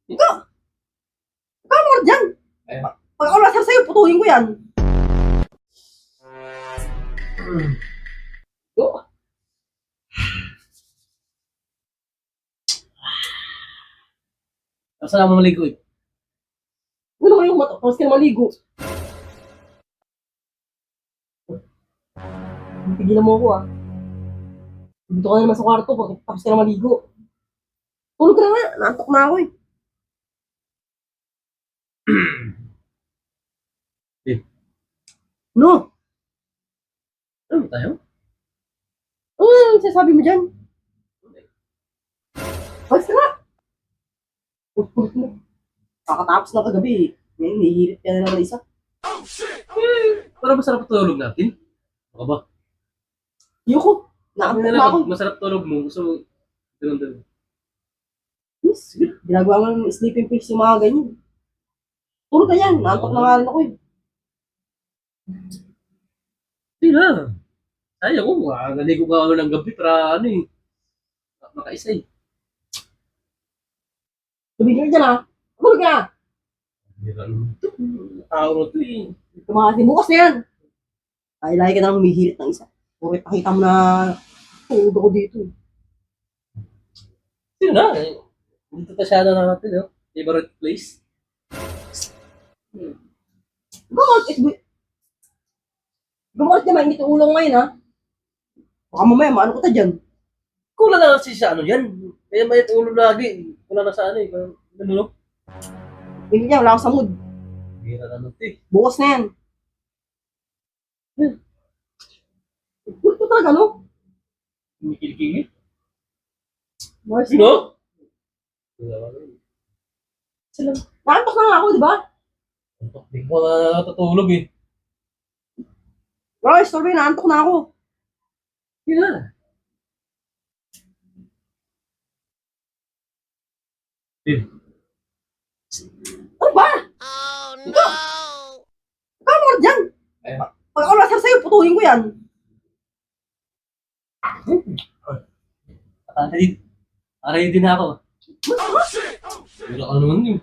Ito! Ikaw mo dyan! Eh. Pag ako lasar sa'yo, putulin ko yan. Go. Saan mo maligo eh? Ano kayong mata? Tapos ka na maligo. Tigilan mo ako ah. Dito ka na naman sa kwarto tapos ka na maligo. Tulog ka na nga. Naantok na ako eh. Eh. No? Ano ba tayo? Ano sinasabi mo dyan? Alis ka na! Ulit mo. Kakatapos na kagabi eh. Ngayon, hihirit ka na naman isa. Para masarap tulog natin. Baka ba? Yoko! Nakamit na ako. Masarap tulog mo. So, ganun. Yes, ginagawa nga ng sleeping pills yung mga ganyan. Tulog ka yan. Naantok na nga rin ako eh. Hindi na. Sayang ko. Naligo ka ako ng gabi para ano eh. Makaisa eh. Tumigil ka dyan ah. Tulog ka na. Hindi na naman ito. Tao na ito eh. Tumahati bukas na yan. Lahi-lahi ka na humihirit ng isa. Puro pakita mo na tulog ako dito eh. Hindi na. Dito tasyado na natin. No? Favorite place. Gumalit niya, mainit yung ulo ko ngayon ha. Baka mamaya, maano ko ta dyan. Kulang na kasi sa ano yan. Kaya may ulo lagi. Kulang na sa ano eh. Ano no? Hindi niya, wala ako sa mood. Bira na natin eh. Bukas na yan. Kulit ko talaga, no? Kumikili-kili. Boys, Sino? naantok na nga ako, di ba? Hindi ko na natutulog eh. Bro, story, naantok na ako. Hindi na. Ano ba? Ito! Ikaw mo dyan! Eh. Pag ako lasar sa'yo, putulin ko yan. Ready na ako. Wala ka naman yun.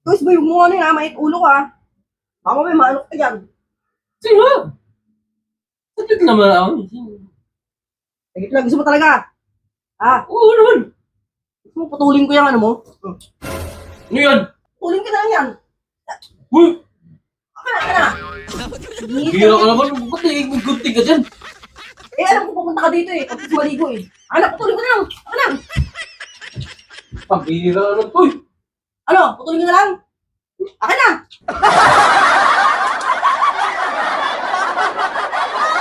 Guys, ba yung mga ano yung mait ulo ka ha? Baka mamaya, maano ka dyan. Sino? Saglit naman ako. Sige lang, gusto mo talaga. Ha? Oo naman. Gusto mo putulin ko yung ano mo? Ano yan? Putulin ka na lang yan. Uy! Aka na. Gira ka naman. Ba't gunting ka dyan? Eh, alam ko pupunta ka dito eh. Tapos maligo eh. Anak, putulin ko na lang. Aka na. Pambira ka naman. Uy! Ano, putulin ko na lang. Aka na.